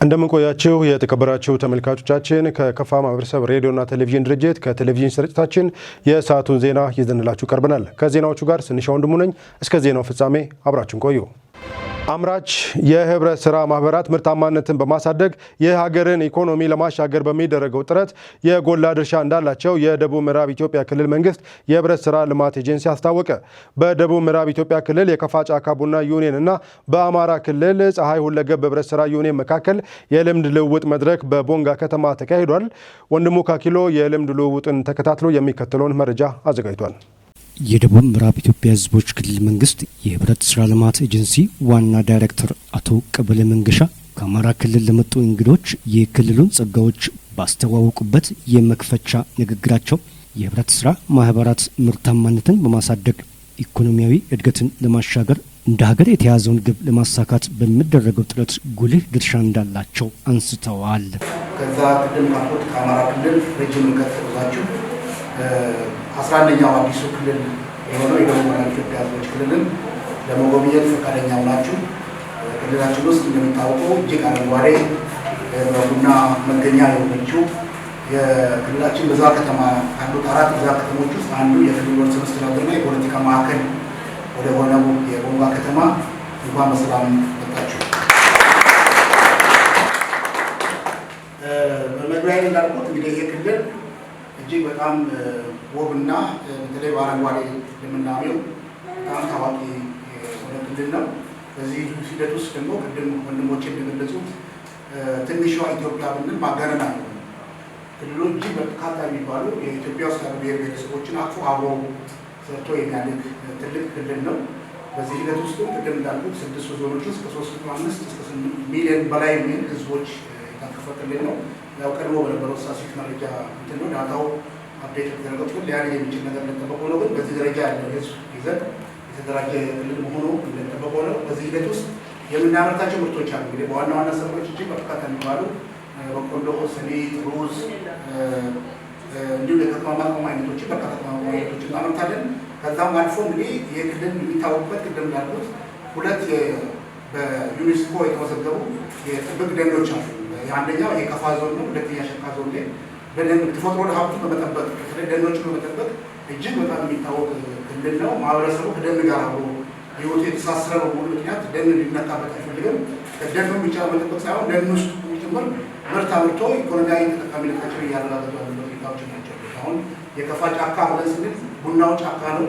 እንደምን ቆያችሁ የተከበራችሁ ተመልካቾቻችን ከከፋ ማህበረሰብ ሬዲዮና ቴሌቪዥን ድርጅት ከቴሌቪዥን ስርጭታችን የሰዓቱን ዜና ይዘንላችሁ ቀርበናል። ከዜናዎቹ ጋር ስንሻው ወንድሙ ነኝ። እስከ ዜናው ፍጻሜ አብራችሁን ቆዩ። አምራች የህብረት ስራ ማህበራት ምርታማነትን በማሳደግ የሀገርን ኢኮኖሚ ለማሻገር በሚደረገው ጥረት የጎላ ድርሻ እንዳላቸው የደቡብ ምዕራብ ኢትዮጵያ ክልል መንግስት የህብረት ስራ ልማት ኤጀንሲ አስታወቀ። በደቡብ ምዕራብ ኢትዮጵያ ክልል የከፋ ጫካ ቡና ዩኒየን እና በአማራ ክልል ፀሐይ ሁለገብ ህብረት ስራ ዩኒየን መካከል የልምድ ልውውጥ መድረክ በቦንጋ ከተማ ተካሂዷል። ወንድሙ ካኪሎ የልምድ ልውውጥን ተከታትሎ የሚከተለውን መረጃ አዘጋጅቷል። የደቡብ ምዕራብ ኢትዮጵያ ህዝቦች ክልል መንግስት የህብረት ስራ ልማት ኤጀንሲ ዋና ዳይሬክተር አቶ ቀበለ መንገሻ ከአማራ ክልል ለመጡ እንግዶች የክልሉን ጸጋዎች ባስተዋወቁበት የመክፈቻ ንግግራቸው የህብረት ስራ ማህበራት ምርታማነትን በማሳደግ ኢኮኖሚያዊ እድገትን ለማሻገር እንደ ሀገር የተያዘውን ግብ ለማሳካት በሚደረገው ጥረት ጉልህ ድርሻ እንዳላቸው አንስተዋል። ከዛ ቅድም ካቶት ከአማራ ክልል ረጅም ርቀት ተጉዛችሁ 11ኛው አዲሱ ክልል የሆነው የደቡብ ምዕራብ ኢትዮጵያ ህዝቦች ክልልን ለመጎብኘት ፈቃደኛ ሆናችሁ ክልላችን ውስጥ እንደሚታወቀው እጅግ አረንጓዴ በቡና መገኛ የሆነችው የክልላችን በዛ ከተማ ካሉት 4 በዛ ከተሞች ውስጥ አንዱ የክልሉ ርዕሰ መስተዳድርና የፖለቲካ ማዕከል ወደ ሆነው የቦንጋ ከተማ እንኳን በሰላም መጣችሁ። በመግቢያ እንዳልኩት እንግዲህ ይሄ ክልል እጅግ በጣም ውብና በተለይ በአረንጓዴ ልምላሜው በጣም ታዋቂ የሆነ ክልል ነው። በዚህ ሂደት ውስጥ ደግሞ ቅድም ወንድሞቼ እንደገለጹት ትንሿ ኢትዮጵያ ብንል ማጋነን አለ። ክልሉ እጅግ በርካታ የሚባሉ የኢትዮጵያ ውስጥ ያሉ ብሔር ብሔረሰቦችን አቅፎ አብሮ ሰርቶ የሚያድግ ትልቅ ክልል ነው። በዚህ ሂደት ውስጥ ቅድም እንዳልኩት 6 ዞኖች ውስጥ ከ3.5 እስከ 8 ሚሊዮን በላይ የሚሆን ህዝቦች የታቀፈ ክልል ነው። ያው ቀድሞ በነበረው ስታቲስቲክስ መረጃ ነው ዳታው አፕዴት የተደረገው ግን ሊያገኝ የሚችል ነገር እንደተጠበቀ ነው። ግን በዚህ ደረጃ ያለው ህዝብ ይዘት የተደራጀ ክልል መሆኑ እንደተጠበቀ ነው። በዚህ ሂደት ውስጥ የምናመርታቸው ምርቶች አሉ። እንግዲህ በዋና ዋና ሰብሎች እጅግ በርካታ የሚባሉ በቆሎ፣ ሰሊጥ፣ ሩዝ እንዲሁም የቅመማ ቅመም አይነቶችን በርካታ ቅመማ አይነቶችን እናመርታለን። ከዛም አልፎ እንግዲህ ይህ ክልል የሚታወቅበት ቅድም እንዳልኩት 2 በዩኔስኮ የተመዘገቡ የጥብቅ ደኖች አሉ። አንደኛው የከፋ ዞን ነው። ሁለተኛ ሸካ ዞን ላይ በደን ተፈጥሮ ሀብቱን በመጠበቅ ደኖችን በመጠበቅ እጅግ በጣም የሚታወቅ ክልል ነው። ማህበረሰቡ ከደን ጋር አብሮ ህይወቱ የተሳሰረ በመሆኑ ምክንያት ደን ሊነካበት አይፈልግም። ደኑን ብቻ በመጠበቅ ሳይሆን ደን ውስጥ ጭምር ምርት አምርቶ ኢኮኖሚያዊ ተጠቃሚነታቸውን እያረጋገጡ ያሉበት ሁኔታዎች ናቸው። አሁን የከፋ ጫካ ብለን ስንል ቡናው ጫካ ነው።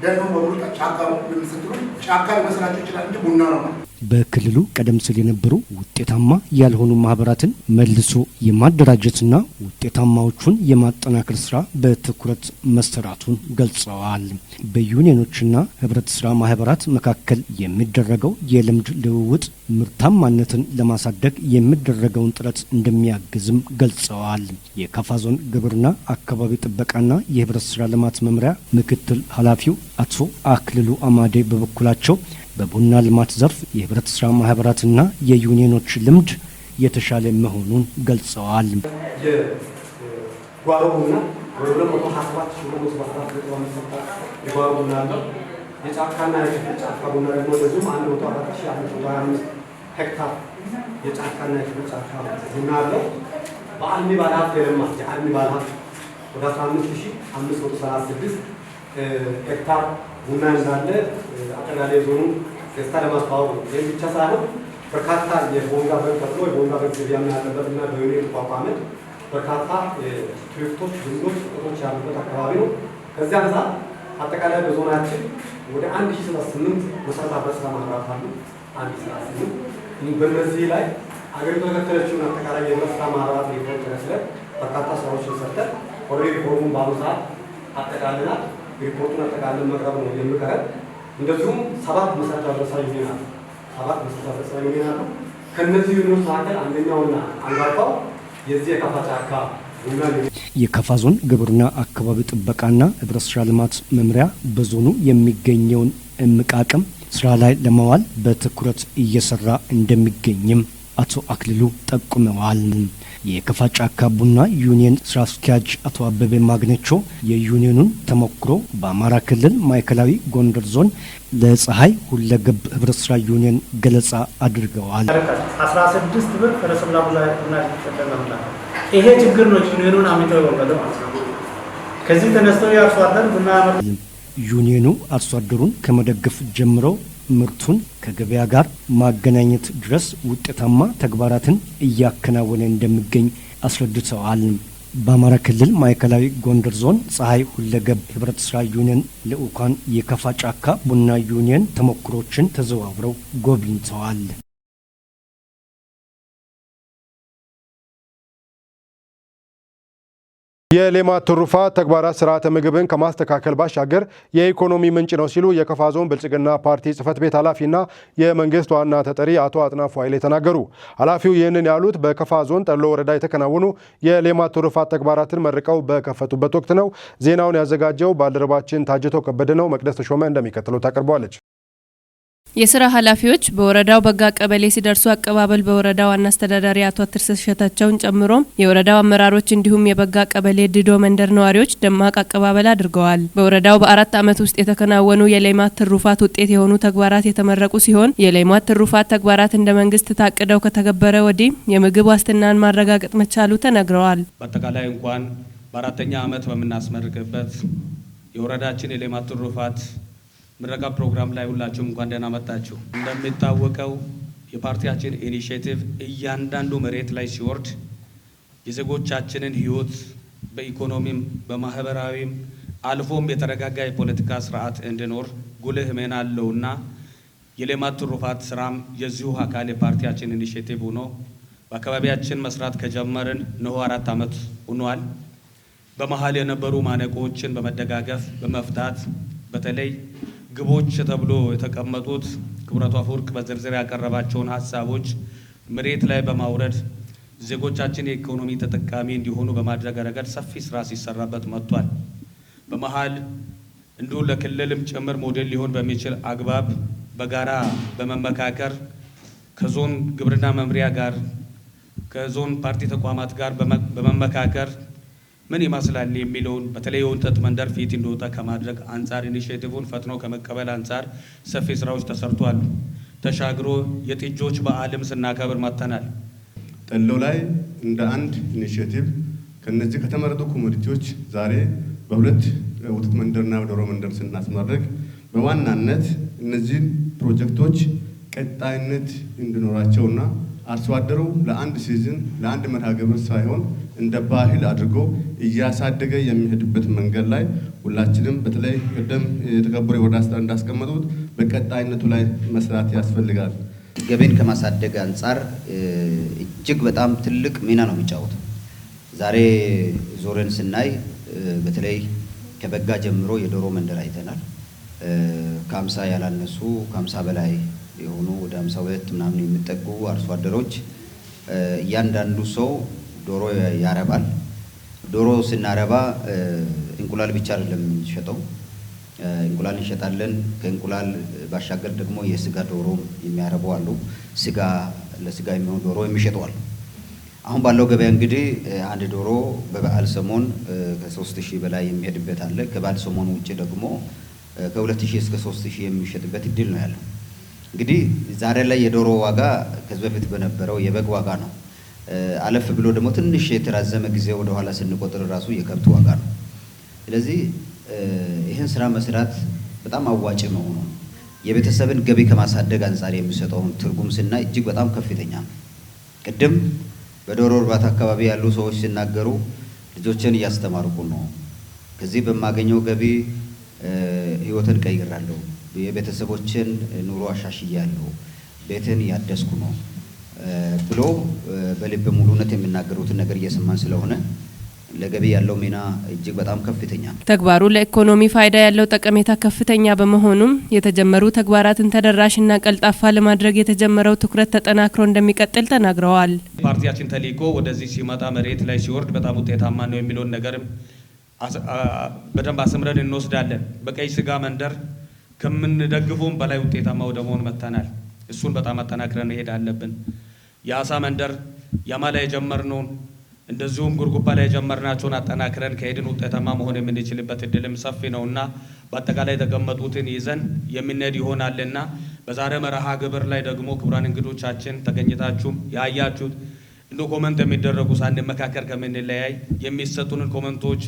ደኑ በሙሉ ጫካ ነው። ለምትሉ ጫካ ሊመስላችሁ ይችላል እንጂ ቡና ነው ማለት። በክልሉ ቀደም ሲል የነበሩ ውጤታማ ያልሆኑ ማህበራትን መልሶ የማደራጀትና ውጤታማዎቹን የማጠናከር ስራ በትኩረት መሰራቱን ገልጸዋል። በዩኒየኖችና ህብረት ስራ ማህበራት መካከል የሚደረገው የልምድ ልውውጥ ምርታማነትን ለማሳደግ የሚደረገውን ጥረት እንደሚያግዝም ገልጸዋል። የከፋ ዞን ግብርና አካባቢ ጥበቃና የህብረት ስራ ልማት መምሪያ ምክትል ኃላፊው አቶ አክልሉ አማዴ በበኩላቸው በቡና ልማት ዘርፍ የህብረት ስራ ማህበራትና የዩኒየኖች ልምድ የተሻለ መሆኑን ገልጸዋል። የጓሮ ቡና ወደ 227 የጓሮ ቡና አለው። የጫካና የክፍል ጫካ ቡና ደግሞ እንደዚሁም 14125 ሄክታር የጫካና የክፍል ጫካ ቡና አለው። በአልሚ ባለሀብት የለማ የአልሚ ባለሀብት ወደ 15536 ሄክታር ቡና እንዳለ አጠቃላይ ዞኑ ገጽታ ለማስተዋወቅ ነው። ይህ ብቻ ሳይሆን በርካታ የቦንጋ በግ ተብሎ የቦንጋ በግ ገበያ ያለበት እና በዩኒየን የተቋቋመ በርካታ ፕሮጀክቶች፣ ብዙዎች ጥቅሞች ያሉበት አካባቢ ነው። ከዚህ አንፃር አጠቃላይ በዞናችን ወደ 1038 መሰረታዊ ስራ ማህበራት አሉ። 1038 በእነዚህ ላይ አገሪቱ የተከተለችውን አጠቃላይ የህብረት ስራ ማህበራት ሊሆን በርካታ ስራዎችን ሰርተን ኦልሬዲ ሪፎርሙን በአሁኑ ሰዓት አጠቃልናል። ሪፖርቱን አጠቃለን መቅረብ ነው የሚቀረን። እንደዚሁም 7 መሰረታዊ ስራ ዩኒየን አሉ። 7 መሰረታዊ ስራ ዩኒየን አሉ። ከነዚህ ዩኒየኖች መካከል አንደኛውና አንጋፋው የዚህ የከፋ ጫካ ቡና የከፋ ዞን ግብርና አካባቢ ጥበቃና ህብረት ስራ ልማት መምሪያ በዞኑ የሚገኘውን እምቅ አቅም ስራ ላይ ለማዋል በትኩረት እየሰራ እንደሚገኝም አቶ አክልሉ ጠቁመዋል። የከፋ ጫካ ቡና ዩኒየን ስራ አስኪያጅ አቶ አበበ ማግነቾ የዩኒየኑን ተሞክሮ በአማራ ክልል ማዕከላዊ ጎንደር ዞን ለፀሐይ ሁለገብ ህብረት ስራ ዩኒየን ገለጻ አድርገዋል። 16 ብር ፈረሰብላ ቡና ተሰደናላ ይሄ ችግር ነው ዩኒየኑን አሚተው ወለደው ማለት ነው። ከዚህ ተነስተው ያርሶ አደር ቡና ዩኒየኑ አርሶ አደሩን ከመደገፍ ጀምሮ ምርቱን ከገበያ ጋር ማገናኘት ድረስ ውጤታማ ተግባራትን እያከናወነ እንደሚገኝ አስረድተዋል። በአማራ ክልል ማዕከላዊ ጎንደር ዞን ፀሐይ ሁለገብ ህብረት ስራ ዩኒየን ልዑካን የከፋ ጫካ ቡና ዩኒየን ተሞክሮችን ተዘዋውረው ጎብኝተዋል። የሌማት ትሩፋት ተግባራት ስርዓተ ምግብን ከማስተካከል ባሻገር የኢኮኖሚ ምንጭ ነው ሲሉ የከፋ ዞን ብልጽግና ፓርቲ ጽህፈት ቤት ኃላፊና የመንግስት ዋና ተጠሪ አቶ አጥናፉ ኃይሌ ተናገሩ። ኃላፊው ይህንን ያሉት በከፋ ዞን ጠሎ ወረዳ የተከናወኑ የሌማት ትሩፋት ተግባራትን መርቀው በከፈቱበት ወቅት ነው። ዜናውን ያዘጋጀው ባልደረባችን ታጅቶ ከበደ ነው። መቅደስ ተሾመ እንደሚከተለው ታቀርበዋለች። የስራ ኃላፊዎች በወረዳው በጋ ቀበሌ ሲደርሱ አቀባበል በወረዳው ዋና አስተዳዳሪ አቶ አትርሰስ ሸታቸውን ጨምሮ የወረዳው አመራሮች እንዲሁም የበጋ ቀበሌ ድዶ መንደር ነዋሪዎች ደማቅ አቀባበል አድርገዋል። በወረዳው በ4 ዓመት ውስጥ የተከናወኑ የሌማት ትሩፋት ውጤት የሆኑ ተግባራት የተመረቁ ሲሆን የሌማት ትሩፋት ተግባራት እንደ መንግስት ታቅደው ከተገበረ ወዲህ የምግብ ዋስትናን ማረጋገጥ መቻሉ ተነግረዋል። በአጠቃላይ እንኳን በ4ኛ ዓመት በምናስመርቅበት የወረዳችን የሌማት ትሩፋት ምረቃ ፕሮግራም ላይ ሁላችሁም እንኳን ደህና መጣችሁ። እንደሚታወቀው የፓርቲያችን ኢኒሼቲቭ እያንዳንዱ መሬት ላይ ሲወርድ የዜጎቻችንን ህይወት በኢኮኖሚም በማህበራዊም አልፎም የተረጋጋ የፖለቲካ ስርዓት እንዲኖር ጉልህ ሚና አለውና የሌማት ትሩፋት ስራም የዚሁ አካል የፓርቲያችን ኢኒሼቲቭ ሆኖ በአካባቢያችን መስራት ከጀመርን ነው 4 ዓመት ሆኗል። በመሀል የነበሩ ማነቆችን በመደጋገፍ በመፍታት በተለይ ግቦች ተብሎ የተቀመጡት ክቡራቱ አፈወርቅ በዝርዝር ያቀረባቸውን ሀሳቦች መሬት ላይ በማውረድ ዜጎቻችን የኢኮኖሚ ተጠቃሚ እንዲሆኑ በማድረግ ረገድ ሰፊ ስራ ሲሰራበት መጥቷል። በመሀል እንዲሁ ለክልልም ጭምር ሞዴል ሊሆን በሚችል አግባብ በጋራ በመመካከር ከዞን ግብርና መምሪያ ጋር ከዞን ፓርቲ ተቋማት ጋር በመመካከር ምን ይመስላል የሚለውን በተለይ የወንጠት መንደር ፊት እንዲወጣ ከማድረግ አንጻር ኢኒሼቲቭን ፈጥኖ ከመቀበል አንጻር ሰፊ ስራዎች ተሰርቷል። ተሻግሮ የጥጆች በዓልም ስናከብር መጥተናል። ጠሎ ላይ እንደ አንድ ኢኒሼቲቭ ከነዚህ ከተመረጡ ኮሚኒቲዎች ዛሬ በሁለት ወተት መንደርና ዶሮ መንደር ስናስመርቅ በዋናነት እነዚህ ፕሮጀክቶች ቀጣይነት እንዲኖራቸውና አርሶ አደሩ ለአንድ ሲዝን ለአንድ መርሃ ግብር ሳይሆን እንደ ባህል አድርጎ እያሳደገ የሚሄድበት መንገድ ላይ ሁላችንም በተለይ ቀደም የተከበሩ የወረዳ አስተዳደር እንዳስቀመጡት በቀጣይነቱ ላይ መስራት ያስፈልጋል። ገቢን ከማሳደግ አንጻር እጅግ በጣም ትልቅ ሚና ነው የሚጫወተው። ዛሬ ዞረን ስናይ በተለይ ከበጋ ጀምሮ የዶሮ መንደር አይተናል። ከ50 ያላነሱ ከ50 በላይ የሆኑ ወደ 52 ምናምን የሚጠጉ አርሶ አደሮች እያንዳንዱ ሰው ዶሮ ያረባል። ዶሮ ስናረባ እንቁላል ብቻ አይደለም የምንሸጠው፣ እንቁላል እንሸጣለን። ከእንቁላል ባሻገር ደግሞ የስጋ ዶሮ የሚያረቡ አሉ። ስጋ ለስጋ የሚሆን ዶሮ የሚሸጡ አሉ። አሁን ባለው ገበያ እንግዲህ አንድ ዶሮ በበዓል ሰሞን ከ3000 በላይ የሚሄድበት አለ። ከበዓል ሰሞን ውጭ ደግሞ ከ2000 እስከ 3000 የሚሸጥበት እድል ነው ያለው። እንግዲህ ዛሬ ላይ የዶሮ ዋጋ ከዚህ በፊት በነበረው የበግ ዋጋ ነው። አለፍ ብሎ ደግሞ ትንሽ የተራዘመ ጊዜ ወደ ኋላ ስንቆጥር ራሱ የከብት ዋጋ ነው። ስለዚህ ይህን ስራ መስራት በጣም አዋጭ መሆኑ የቤተሰብን ገቢ ከማሳደግ አንጻር የሚሰጠውን ትርጉም ስናይ እጅግ በጣም ከፍተኛ ነው። ቅድም በዶሮ እርባታ አካባቢ ያሉ ሰዎች ሲናገሩ ልጆችን እያስተማርኩ ነው፣ ከዚህ በማገኘው ገቢ ህይወትን ቀይራለሁ፣ የቤተሰቦችን ኑሮ አሻሽያለሁ፣ ቤትን እያደስኩ ነው ብሎ በልብ ሙሉነት የሚናገሩትን ነገር እየሰማን ስለሆነ ለገቢ ያለው ሚና እጅግ በጣም ከፍተኛ ነው። ተግባሩ ለኢኮኖሚ ፋይዳ ያለው ጠቀሜታ ከፍተኛ በመሆኑም የተጀመሩ ተግባራትን ተደራሽና ቀልጣፋ ለማድረግ የተጀመረው ትኩረት ተጠናክሮ እንደሚቀጥል ተናግረዋል። ፓርቲያችን ተልዕኮ ወደዚህ ሲመጣ መሬት ላይ ሲወርድ በጣም ውጤታማ ነው የሚለውን ነገርም በደንብ አስምረን እንወስዳለን። በቀይ ስጋ መንደር ከምንደግፈውም በላይ ውጤታማ ወደ መሆን መጥተናል። እሱን በጣም አጠናክረን መሄድ አለብን። የአሳ መንደር ያማላ የጀመርነውን እንደዚሁም ጉርጉባ ላይ የጀመርናቸውን አጠናክረን ከሄድን ውጤታማ መሆን የምንችልበት እድልም ሰፊ ነውና በአጠቃላይ የተቀመጡትን ይዘን የምንሄድ ይሆናልና በዛሬ መርሃ ግብር ላይ ደግሞ ክቡራን እንግዶቻችን ተገኝታችሁም ያያችሁት እንደ ኮመንት የሚደረጉ ሳንመካከር ከምንለያይ የሚሰጡንን ኮመንቶች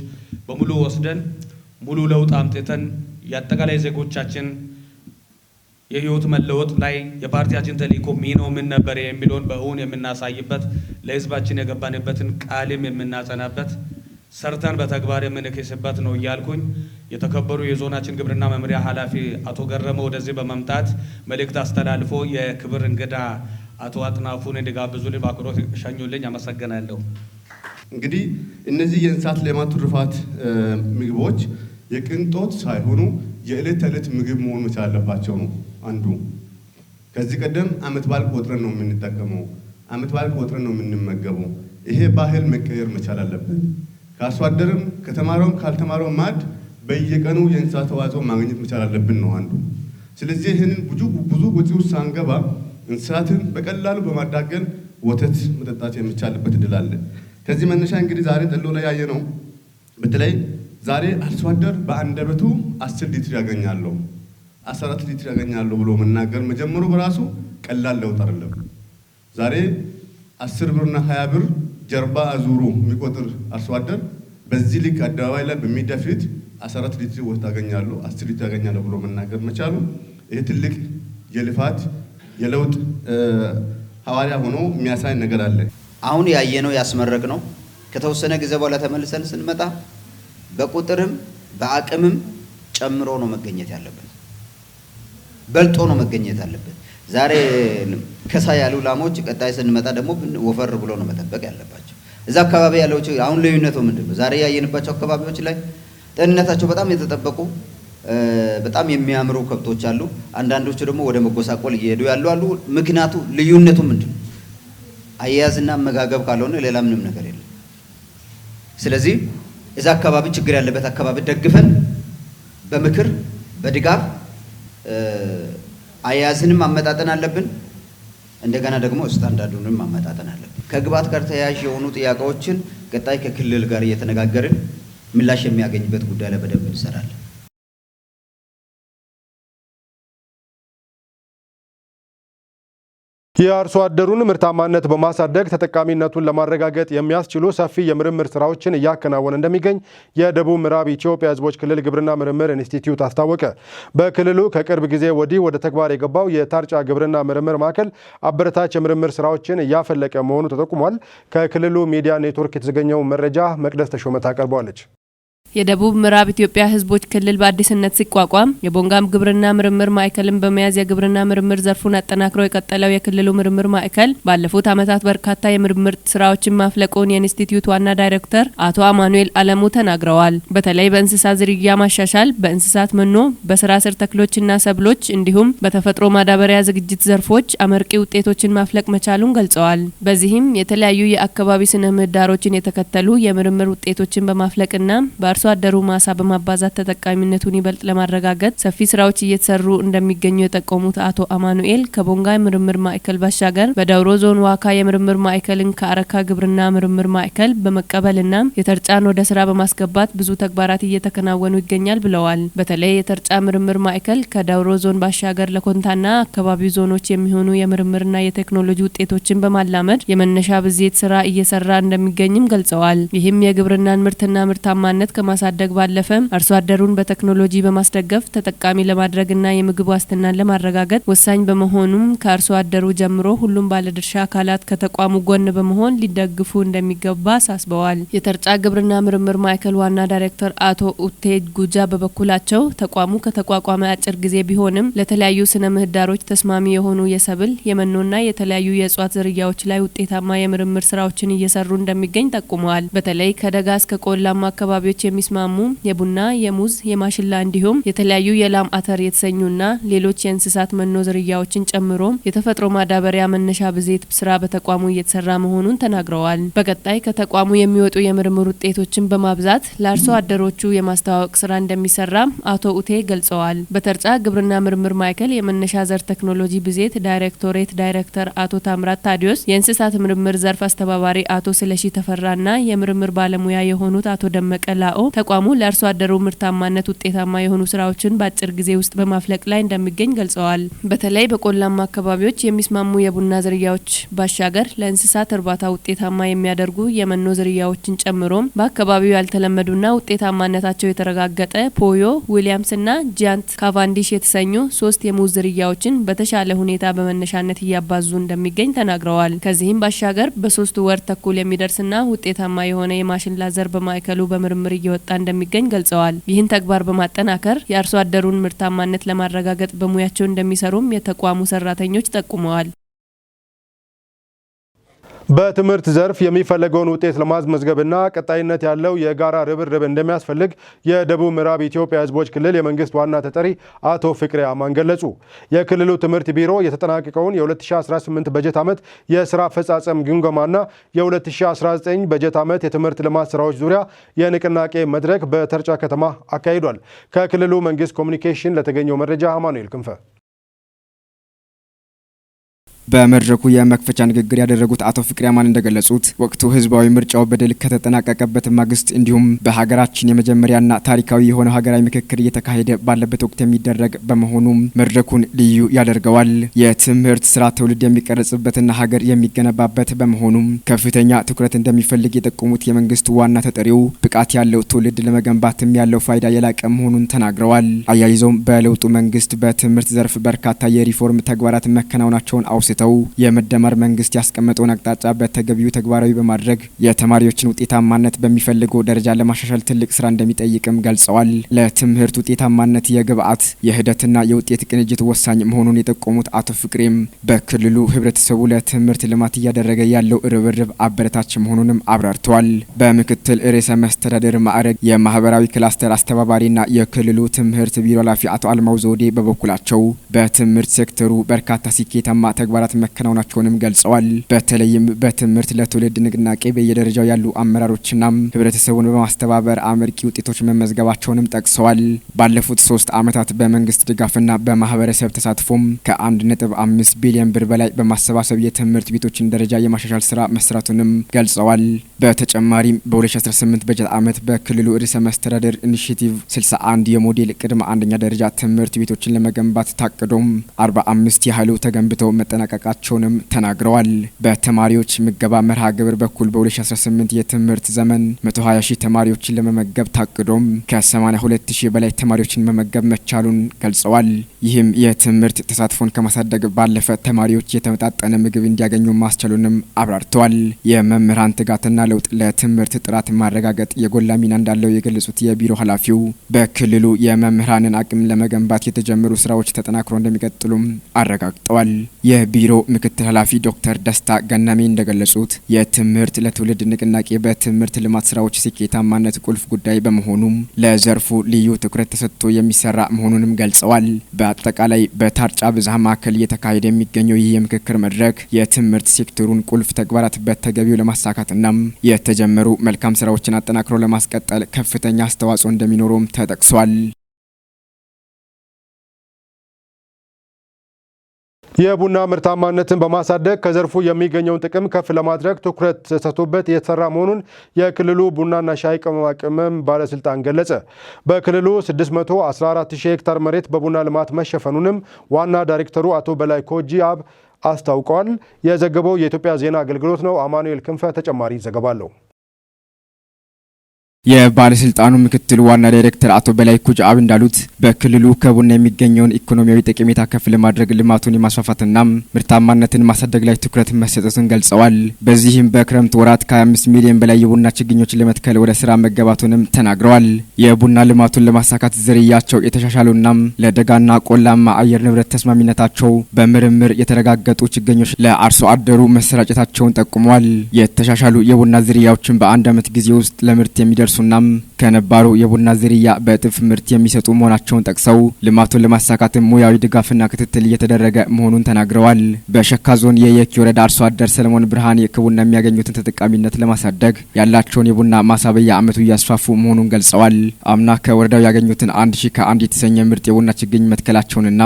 በሙሉ ወስደን ሙሉ ለውጥ አምጥተን የአጠቃላይ ዜጎቻችን የህይወት መለወጥ ላይ የፓርቲያችን ተልዕኮ ሚናው ምን ነበር የሚለውን በእውን የምናሳይበት ለህዝባችን የገባንበትን ቃልም የምናጸናበት ሰርተን በተግባር የምንከስበት ነው እያልኩኝ የተከበሩ የዞናችን ግብርና መምሪያ ኃላፊ አቶ ገረመው ወደዚህ በመምጣት መልእክት አስተላልፎ የክብር እንግዳ አቶ አጥናፉን እንዲጋብዙልኝ በአክብሮት ሸኙልኝ። አመሰግናለሁ። እንግዲህ እነዚህ የእንስሳት ሌማት ትሩፋት ምግቦች የቅንጦት ሳይሆኑ የዕለት ተዕለት ምግብ መሆን መቻል አለባቸው ነው አንዱ። ከዚህ ቀደም አመት በዓል ቆጥረን ነው የምንጠቀመው፣ አመት በዓል ቆጥረን ነው የምንመገበው። ይሄ ባህል መቀየር መቻል አለበት። ከአርሶ አደርም ከተማረውም ካልተማረው ማድ በየቀኑ የእንስሳት ተዋጽኦ ማግኘት መቻል አለብን ነው አንዱ። ስለዚህ ይህንን ብዙ ወጪ ውስጥ ሳንገባ እንስሳትን በቀላሉ በማዳቀል ወተት መጠጣት የሚቻልበት እድል አለ። ከዚህ መነሻ እንግዲህ ዛሬ ጠሎ ላይ ያየነው በተለይ ዛሬ አርሶ አደር በአንደበቱ 10 ሊትር ያገኛለሁ 14 ሊትር ያገኛለሁ ብሎ መናገር መጀመሩ በራሱ ቀላል ለውጥ አይደለም። ዛሬ 10 ብርና 20 ብር ጀርባ አዙሩ የሚቆጥር አርሶ አደር በዚህ ልክ አደባባይ ላይ በሚዲያ ፊት 14 ሊትር ወተት ያገኛለሁ 10 ሊትር ያገኛለሁ ብሎ መናገር መቻሉ ይሄ ትልቅ የልፋት የለውጥ ሐዋርያ ሆኖ የሚያሳይ ነገር አለ። አሁን ያየነው ያስመረቅነው ከተወሰነ ጊዜ በኋላ ተመልሰን ስንመጣ በቁጥርም በአቅምም ጨምሮ ነው መገኘት ያለበት፣ በልጦ ነው መገኘት ያለበት። ዛሬ ከሳ ያሉ ላሞች ቀጣይ ስንመጣ ደግሞ ወፈር ብሎ ነው መጠበቅ ያለባቸው። እዛ አካባቢ ያለው አሁን ልዩነቱ ምንድነው? ዛሬ ያየንባቸው አካባቢዎች ላይ ጤንነታቸው በጣም የተጠበቁ በጣም የሚያምሩ ከብቶች አሉ። አንዳንዶቹ ደግሞ ወደ መጎሳቆል እየሄዱ ያሉ። ምክንያቱ ልዩነቱ ምንድነው? አያያዝና አመጋገብ ካልሆነ ሌላ ምንም ነገር የለም። ስለዚህ እዛ አካባቢ ችግር ያለበት አካባቢ ደግፈን በምክር በድጋፍ አያያዝንም ማመጣጠን አለብን። እንደገና ደግሞ ስታንዳርዱንም ማመጣጠን አለብን። ከግብዓት ጋር ተያያዥ የሆኑ ጥያቄዎችን ቀጣይ ከክልል ጋር እየተነጋገርን ምላሽ የሚያገኝበት ጉዳይ ላይ በደንብ እንሰራለን። የአርሶ አደሩን ምርታማነት በማሳደግ ተጠቃሚነቱን ለማረጋገጥ የሚያስችሉ ሰፊ የምርምር ስራዎችን እያከናወነ እንደሚገኝ የደቡብ ምዕራብ ኢትዮጵያ ሕዝቦች ክልል ግብርና ምርምር ኢንስቲትዩት አስታወቀ። በክልሉ ከቅርብ ጊዜ ወዲህ ወደ ተግባር የገባው የታርጫ ግብርና ምርምር ማዕከል አበረታች የምርምር ስራዎችን እያፈለቀ መሆኑ ተጠቁሟል። ከክልሉ ሚዲያ ኔትወርክ የተገኘው መረጃ መቅደስ ተሾመ ታቀርበዋለች። የደቡብ ምዕራብ ኢትዮጵያ ሕዝቦች ክልል በአዲስነት ሲቋቋም የቦንጋም ግብርና ምርምር ማዕከልን በመያዝ የግብርና ምርምር ዘርፉን አጠናክሮ የቀጠለው የክልሉ ምርምር ማዕከል ባለፉት ዓመታት በርካታ የምርምር ስራዎችን ማፍለቁን የኢንስቲትዩት ዋና ዳይሬክተር አቶ አማኑኤል አለሙ ተናግረዋል። በተለይ በእንስሳት ዝርያ ማሻሻል፣ በእንስሳት መኖ፣ በስራ ስር ተክሎችና ሰብሎች እንዲሁም በተፈጥሮ ማዳበሪያ ዝግጅት ዘርፎች አመርቂ ውጤቶችን ማፍለቅ መቻሉን ገልጸዋል። በዚህም የተለያዩ የአካባቢ ስነ ምህዳሮችን የተከተሉ የምርምር ውጤቶችን በማፍለቅና አርሶ አደሩ ማሳ በማባዛት ተጠቃሚነቱን ይበልጥ ለማረጋገጥ ሰፊ ስራዎች እየተሰሩ እንደሚገኙ የጠቆሙት አቶ አማኑኤል ከቦንጋ የምርምር ማዕከል ባሻገር በዳውሮ ዞን ዋካ የምርምር ማዕከልን ከአረካ ግብርና ምርምር ማዕከል በመቀበልና የተርጫን ወደ ስራ በማስገባት ብዙ ተግባራት እየተከናወኑ ይገኛል ብለዋል። በተለይ የተርጫ ምርምር ማዕከል ከዳውሮ ዞን ባሻገር ለኮንታና አካባቢው ዞኖች የሚሆኑ የምርምርና የቴክኖሎጂ ውጤቶችን በማላመድ የመነሻ ብዜት ስራ እየሰራ እንደሚገኝም ገልጸዋል። ይህም የግብርናን ምርትና ምርታማነት ከማሳደግ ባለፈ አርሶ አደሩን በቴክኖሎጂ በማስደገፍ ተጠቃሚ ለማድረግና የምግብ ዋስትናን ለማረጋገጥ ወሳኝ በመሆኑም ከአርሶ አደሩ ጀምሮ ሁሉም ባለድርሻ አካላት ከተቋሙ ጎን በመሆን ሊደግፉ እንደሚገባ አሳስበዋል። የተርጫ ግብርና ምርምር ማዕከል ዋና ዳይሬክተር አቶ ኡቴጅ ጉጃ በበኩላቸው ተቋሙ ከተቋቋመ አጭር ጊዜ ቢሆንም ለተለያዩ ስነ ምህዳሮች ተስማሚ የሆኑ የሰብል የመኖና የተለያዩ የእጽዋት ዝርያዎች ላይ ውጤታማ የምርምር ስራዎችን እየሰሩ እንደሚገኝ ጠቁመዋል። በተለይ ከደጋ እስከ ቆላማ አካባቢዎች የሚስማሙ የቡና፣ የሙዝ፣ የማሽላ እንዲሁም የተለያዩ የላም አተር የተሰኙና ሌሎች የእንስሳት መኖ ዝርያዎችን ጨምሮ የተፈጥሮ ማዳበሪያ መነሻ ብዜት ስራ በተቋሙ እየተሰራ መሆኑን ተናግረዋል። በቀጣይ ከተቋሙ የሚወጡ የምርምር ውጤቶችን በማብዛት ለአርሶ አደሮቹ የማስተዋወቅ ስራ እንደሚሰራ አቶ ኡቴ ገልጸዋል። በተርጫ ግብርና ምርምር ማዕከል የመነሻ ዘር ቴክኖሎጂ ብዜት ዳይሬክቶሬት ዳይሬክተር አቶ ታምራት ታዲዮስ፣ የእንስሳት ምርምር ዘርፍ አስተባባሪ አቶ ስለሺ ተፈራና የምርምር ባለሙያ የሆኑት አቶ ደመቀ ላኦ ተቋሙ ለአርሶ አደሩ ምርታማነት ውጤታማ የሆኑ ስራዎችን በአጭር ጊዜ ውስጥ በማፍለቅ ላይ እንደሚገኝ ገልጸዋል። በተለይ በቆላማ አካባቢዎች የሚስማሙ የቡና ዝርያዎች ባሻገር ለእንስሳት እርባታ ውጤታማ የሚያደርጉ የመኖ ዝርያዎችን ጨምሮ በአካባቢው ያልተለመዱና ውጤታማነታቸው የተረጋገጠ ፖዮ፣ ዊሊያምስና ጃንት ካቫንዲሽ የተሰኙ 3 የሙዝ ዝርያዎችን በተሻለ ሁኔታ በመነሻነት እያባዙ እንደሚገኝ ተናግረዋል። ከዚህም ባሻገር በ3 ወር ተኩል የሚደርስና ውጤታማ የሆነ የማሽላ ዘር በማዕከሉ በምርምር እየወጣ እንደሚገኝ ገልጸዋል። ይህን ተግባር በማጠናከር የአርሶ አደሩን ምርታማነት ለማረጋገጥ በሙያቸው እንደሚሰሩም የተቋሙ ሰራተኞች ጠቁመዋል። በትምህርት ዘርፍ የሚፈለገውን ውጤት ለማስመዝገብና ቀጣይነት ያለው የጋራ ርብርብ እንደሚያስፈልግ የደቡብ ምዕራብ ኢትዮጵያ ሕዝቦች ክልል የመንግስት ዋና ተጠሪ አቶ ፍቅሬ አማን ገለጹ። የክልሉ ትምህርት ቢሮ የተጠናቀቀውን የ2018 በጀት ዓመት የስራ አፈጻጸም ግምገማና የ2019 በጀት ዓመት የትምህርት ልማት ስራዎች ዙሪያ የንቅናቄ መድረክ በተርጫ ከተማ አካሂዷል። ከክልሉ መንግስት ኮሚኒኬሽን ለተገኘው መረጃ አማኑኤል ክንፈ። በመድረኩ የመክፈቻ ንግግር ያደረጉት አቶ ፍቅሬ አማን እንደገለጹት ወቅቱ ህዝባዊ ምርጫው በድል ከተጠናቀቀበት ማግስት እንዲሁም በሀገራችን የመጀመሪያና ታሪካዊ የሆነው ሀገራዊ ምክክር እየተካሄደ ባለበት ወቅት የሚደረግ በመሆኑም መድረኩን ልዩ ያደርገዋል። የትምህርት ስራ ትውልድ የሚቀረጽበትና ሀገር የሚገነባበት በመሆኑም ከፍተኛ ትኩረት እንደሚፈልግ የጠቆሙት የመንግስት ዋና ተጠሪው ብቃት ያለው ትውልድ ለመገንባትም ያለው ፋይዳ የላቀ መሆኑን ተናግረዋል። አያይዘውም በለውጡ መንግስት በትምህርት ዘርፍ በርካታ የሪፎርም ተግባራት መከናወናቸውን አውስ የመደመር መንግስት ያስቀመጠውን አቅጣጫ በተገቢው ተግባራዊ በማድረግ የተማሪዎችን ውጤታማነት በሚፈልገው ደረጃ ለማሻሻል ትልቅ ስራ እንደሚጠይቅም ገልጸዋል። ለትምህርት ውጤታማነት የግብዓት የሂደትና የውጤት ቅንጅት ወሳኝ መሆኑን የጠቆሙት አቶ ፍቅሬም በክልሉ ህብረተሰቡ ለትምህርት ልማት እያደረገ ያለው ርብርብ አበረታች መሆኑንም አብራርተዋል። በምክትል ርዕሰ መስተዳድር ማዕረግ የማህበራዊ ክላስተር አስተባባሪና የክልሉ ትምህርት ቢሮ ኃላፊ አቶ አልማው ዘውዴ በበኩላቸው በትምህርት ሴክተሩ በርካታ ስኬታማ ተግባራት መከናወናቸውንም ገልጸዋል። በተለይም በትምህርት ለትውልድ ንቅናቄ በየደረጃው ያሉ አመራሮችና ህብረተሰቡን በማስተባበር አመርቂ ውጤቶች መመዝገባቸውንም ጠቅሰዋል። ባለፉት 3 ዓመታት በመንግስት ድጋፍና በማህበረሰብ ተሳትፎም ከ1.5 ቢሊዮን ብር በላይ በማሰባሰብ የትምህርት ቤቶችን ደረጃ የማሻሻል ስራ መስራቱንም ገልጸዋል። በተጨማሪም በ2018 በጀት ዓመት በክልሉ ርዕሰ መስተዳድር ኢኒሼቲቭ 61 የሞዴል ቅድመ አንደኛ ደረጃ ትምህርት ቤቶችን ለመገንባት ታቅዶም 45 ያህሉ ተገንብተው መጠናቀቃቸውንም ተናግረዋል። በተማሪዎች ምገባ መርሃ ግብር በኩል በ2018 የትምህርት ዘመን 120 ሺህ ተማሪዎችን ለመመገብ ታቅዶም ከ82 ሺህ በላይ ተማሪዎችን መመገብ መቻሉን ገልጸዋል። ይህም የትምህርት ተሳትፎን ከማሳደግ ባለፈ ተማሪዎች የተመጣጠነ ምግብ እንዲያገኙ ማስቻሉንም አብራርተዋል። የመምህራን ትጋትና ለውጥ ለትምህርት ጥራት ማረጋገጥ የጎላ ሚና እንዳለው የገለጹት የቢሮ ኃላፊው በክልሉ የመምህራንን አቅም ለመገንባት የተጀመሩ ስራዎች ተጠናክሮ እንደሚቀጥሉም አረጋግጠዋል። የቢሮ ምክትል ኃላፊ ዶክተር ደስታ ገናሜ እንደገለጹት የትምህርት ለትውልድ ንቅናቄ በትምህርት ልማት ስራዎች ስኬታማነት ቁልፍ ጉዳይ በመሆኑም ለዘርፉ ልዩ ትኩረት ተሰጥቶ የሚሰራ መሆኑንም ገልጸዋል። በአጠቃላይ በታርጫ ብዝሃ ማዕከል እየተካሄደ የሚገኘው ይህ የምክክር መድረክ የትምህርት ሴክተሩን ቁልፍ ተግባራት በተገቢው ለማሳካትና የተጀመሩ መልካም ስራዎችን አጠናክሮ ለማስቀጠል ከፍተኛ አስተዋጽኦ እንደሚኖረውም ተጠቅሷል። የቡና ምርታማነትን በማሳደግ ከዘርፉ የሚገኘውን ጥቅም ከፍ ለማድረግ ትኩረት ተሰጥቶበት የተሰራ መሆኑን የክልሉ ቡናና ሻይ ቅመማ ቅመም ባለስልጣን ገለጸ። በክልሉ 614,000 ሄክታር መሬት በቡና ልማት መሸፈኑንም ዋና ዳይሬክተሩ አቶ በላይ ኮጂ አብ አስታውቀዋል። የዘገበው የኢትዮጵያ ዜና አገልግሎት ነው። አማኑኤል ክንፈ ተጨማሪ ዘገባ አለው። የባለስልጣኑ ምክትል ዋና ዳይሬክተር አቶ በላይ ኩጅ አብ እንዳሉት በክልሉ ከቡና የሚገኘውን ኢኮኖሚያዊ ጠቀሜታ ከፍ ለማድረግ ልማቱን የማስፋፋትና ምርታማነትን ማሳደግ ላይ ትኩረት መሰጠቱን ገልጸዋል። በዚህም በክረምት ወራት ከ25 ሚሊዮን በላይ የቡና ችግኞችን ለመትከል ወደ ስራ መገባቱንም ተናግረዋል። የቡና ልማቱን ለማሳካት ዝርያቸው የተሻሻሉና ለደጋና ቆላማ አየር ንብረት ተስማሚነታቸው በምርምር የተረጋገጡ ችግኞች ለአርሶ አደሩ መሰራጨታቸውን ጠቁመዋል። የተሻሻሉ የቡና ዝርያዎችን በአንድ ዓመት ጊዜ ውስጥ ለምርት የሚደርሱ ከነባሩ የቡና ዝርያ በእጥፍ ምርት የሚሰጡ መሆናቸውን ጠቅሰው ልማቱን ለማሳካትም ሙያዊ ድጋፍና ክትትል እየተደረገ መሆኑን ተናግረዋል። በሸካ ዞን የየኪ ወረዳ አርሶ አደር ሰለሞን ብርሃን ከቡና የሚያገኙትን ተጠቃሚነት ለማሳደግ ያላቸውን የቡና ማሳ በየዓመቱ እያስፋፉ መሆኑን ገልጸዋል። አምና ከወረዳው ያገኙትን 1000 ከ1 የተሰኘ ምርጥ የቡና ችግኝ መትከላቸውንና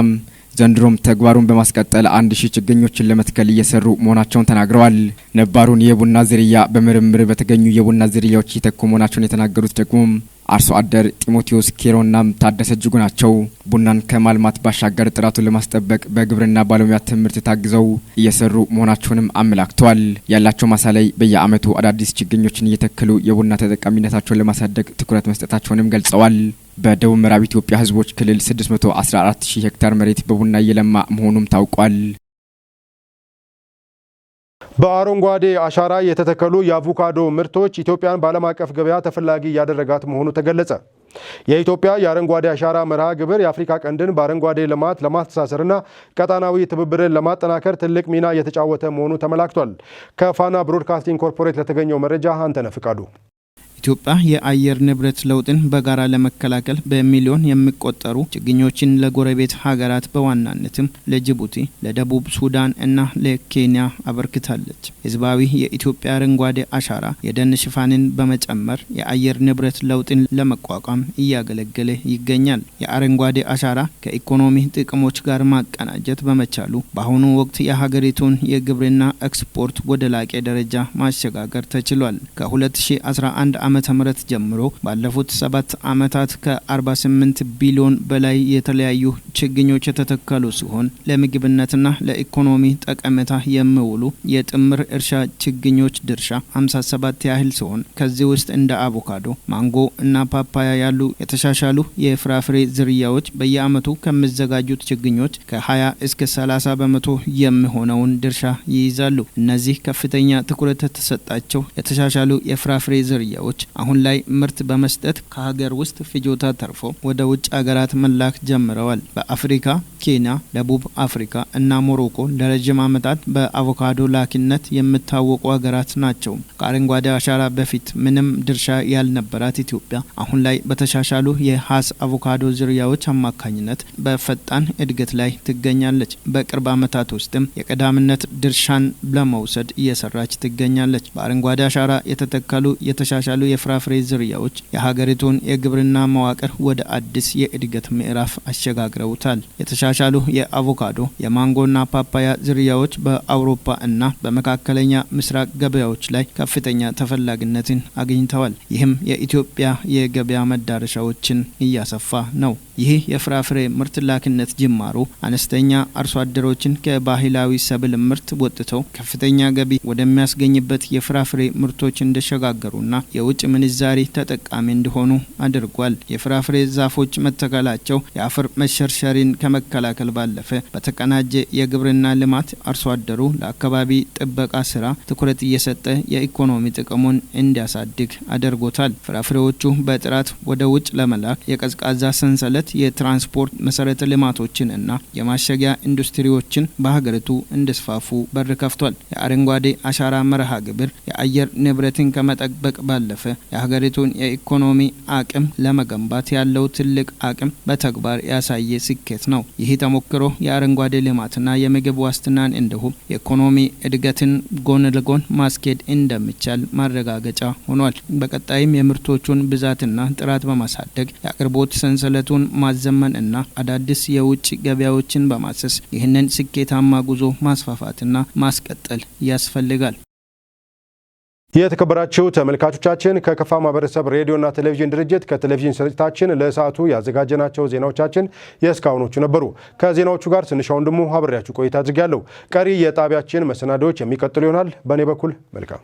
ዘንድሮም ተግባሩን በማስቀጠል 1000 ችግኞችን ለመትከል እየሰሩ መሆናቸውን ተናግረዋል። ነባሩን የቡና ዝርያ በምርምር በተገኙ የቡና ዝርያዎች የተኩ መሆናቸውን የተናገሩት ደግሞ አርሶ አደር ጢሞቴዎስ ኬሮና ታደሰ እጅጉ ናቸው። ቡናን ከማልማት ባሻገር ጥራቱን ለማስጠበቅ በግብርና ባለሙያ ትምህርት ታግዘው እየሰሩ መሆናቸውንም አመላክተዋል። ያላቸው ማሳ ላይ በየዓመቱ አዳዲስ ችግኞችን እየተከሉ የቡና ተጠቃሚነታቸውን ለማሳደግ ትኩረት መስጠታቸውንም ገልጸዋል። በደቡብ ምዕራብ ኢትዮጵያ ሕዝቦች ክልል 614000 ሄክታር መሬት በቡና እየለማ መሆኑም ታውቋል። በአረንጓዴ አሻራ የተተከሉ የአቮካዶ ምርቶች ኢትዮጵያን በዓለም አቀፍ ገበያ ተፈላጊ ያደረጋት መሆኑ ተገለጸ። የኢትዮጵያ የአረንጓዴ አሻራ መርሃ ግብር የአፍሪካ ቀንድን በአረንጓዴ ልማት ለማስተሳሰርና ቀጣናዊ ትብብርን ለማጠናከር ትልቅ ሚና የተጫወተ መሆኑ ተመላክቷል። ከፋና ብሮድካስቲንግ ኮርፖሬት ለተገኘው መረጃ አንተነህ ፍቃዱ። ኢትዮጵያ የአየር ንብረት ለውጥን በጋራ ለመከላከል በሚሊዮን የሚቆጠሩ ችግኞችን ለጎረቤት ሀገራት በዋናነትም ለጅቡቲ፣ ለደቡብ ሱዳን እና ለኬንያ አበርክታለች። ህዝባዊ የኢትዮጵያ አረንጓዴ አሻራ የደን ሽፋንን በመጨመር የአየር ንብረት ለውጥን ለመቋቋም እያገለገለ ይገኛል። የአረንጓዴ አሻራ ከኢኮኖሚ ጥቅሞች ጋር ማቀናጀት በመቻሉ በአሁኑ ወቅት የሀገሪቱን የግብርና ኤክስፖርት ወደ ላቀ ደረጃ ማሸጋገር ተችሏል። ከ2011 ዓመተ ምህረት ጀምሮ ባለፉት 7 ዓመታት ከ48 ቢሊዮን በላይ የተለያዩ ችግኞች የተተከሉ ሲሆን ለምግብነትና ለኢኮኖሚ ጠቀሜታ የሚውሉ የጥምር እርሻ ችግኞች ድርሻ 57 ያህል ሲሆን ከዚህ ውስጥ እንደ አቮካዶ፣ ማንጎ እና ፓፓያ ያሉ የተሻሻሉ የፍራፍሬ ዝርያዎች በየዓመቱ ከሚዘጋጁት ችግኞች ከ20 እስከ 30 በመቶ የሚሆነውን ድርሻ ይይዛሉ። እነዚህ ከፍተኛ ትኩረት የተሰጣቸው የተሻሻሉ የፍራፍሬ ዝርያዎች አሁን ላይ ምርት በመስጠት ከሀገር ውስጥ ፍጆታ ተርፎ ወደ ውጭ ሀገራት መላክ ጀምረዋል። በአፍሪካ ኬንያ፣ ደቡብ አፍሪካ እና ሞሮኮ ለረጅም ዓመታት በአቮካዶ ላኪነት የሚታወቁ ሀገራት ናቸው። ከአረንጓዴ አሻራ በፊት ምንም ድርሻ ያልነበራት ኢትዮጵያ አሁን ላይ በተሻሻሉ የሀስ አቮካዶ ዝርያዎች አማካኝነት በፈጣን እድገት ላይ ትገኛለች። በቅርብ ዓመታት ውስጥም የቀዳሚነት ድርሻን ለመውሰድ እየሰራች ትገኛለች። በአረንጓዴ አሻራ የተተከሉ የተሻሻሉ የፍራፍሬ ዝርያዎች የሀገሪቱን የግብርና መዋቅር ወደ አዲስ የእድገት ምዕራፍ አሸጋግረውታል። የተሻሻሉ የአቮካዶ፣ የማንጎና ፓፓያ ዝርያዎች በአውሮፓ እና በመካከለኛ ምስራቅ ገበያዎች ላይ ከፍተኛ ተፈላጊነትን አግኝተዋል። ይህም የኢትዮጵያ የገበያ መዳረሻዎችን እያሰፋ ነው። ይህ የፍራፍሬ ምርት ላኪነት ጅማሮ አነስተኛ አርሶ አደሮችን ከባህላዊ ሰብል ምርት ወጥተው ከፍተኛ ገቢ ወደሚያስገኝበት የፍራፍሬ ምርቶች እንደሸጋገሩና የውጭ ምንዛሪ ተጠቃሚ እንዲሆኑ አድርጓል። የፍራፍሬ ዛፎች መተከላቸው የአፈር መሸርሸሪን ከመከላከል ባለፈ በተቀናጀ የግብርና ልማት አርሶ አደሩ ለአካባቢ ጥበቃ ስራ ትኩረት እየሰጠ የኢኮኖሚ ጥቅሙን እንዲያሳድግ አድርጎታል። ፍራፍሬዎቹ በጥራት ወደ ውጭ ለመላክ የቀዝቃዛ ሰንሰለት የትራንስፖርት መሰረተ ልማቶችን እና የማሸጊያ ኢንዱስትሪዎችን በሀገሪቱ እንዲስፋፉ በር ከፍቷል። የአረንጓዴ አሻራ መርሃ ግብር የአየር ንብረትን ከመጠበቅ ባለፈ የሀገሪቱን የኢኮኖሚ አቅም ለመገንባት ያለው ትልቅ አቅም በተግባር ያሳየ ስኬት ነው። ይህ ተሞክሮ የአረንጓዴ ልማትና የምግብ ዋስትናን እንዲሁም የኢኮኖሚ እድገትን ጎን ለጎን ማስኬድ እንደሚቻል ማረጋገጫ ሆኗል። በቀጣይም የምርቶቹን ብዛትና ጥራት በማሳደግ የአቅርቦት ሰንሰለቱን ማዘመን እና አዳዲስ የውጭ ገበያዎችን በማሰስ ይህንን ስኬታማ ጉዞ ማስፋፋትና ማስቀጠል ያስፈልጋል። የተከበራችሁ ተመልካቾቻችን ከከፋ ማህበረሰብ ሬዲዮና ቴሌቪዥን ድርጅት ከቴሌቪዥን ስርጭታችን ለሰዓቱ ያዘጋጀናቸው ዜናዎቻችን የእስካሁኖቹ ነበሩ። ከዜናዎቹ ጋር ስንሻው ወንድሙ አብሬያችሁ ቆይታ አድርጌያለሁ። ቀሪ የጣቢያችን መሰናዶዎች የሚቀጥሉ ይሆናል። በእኔ በኩል መልካም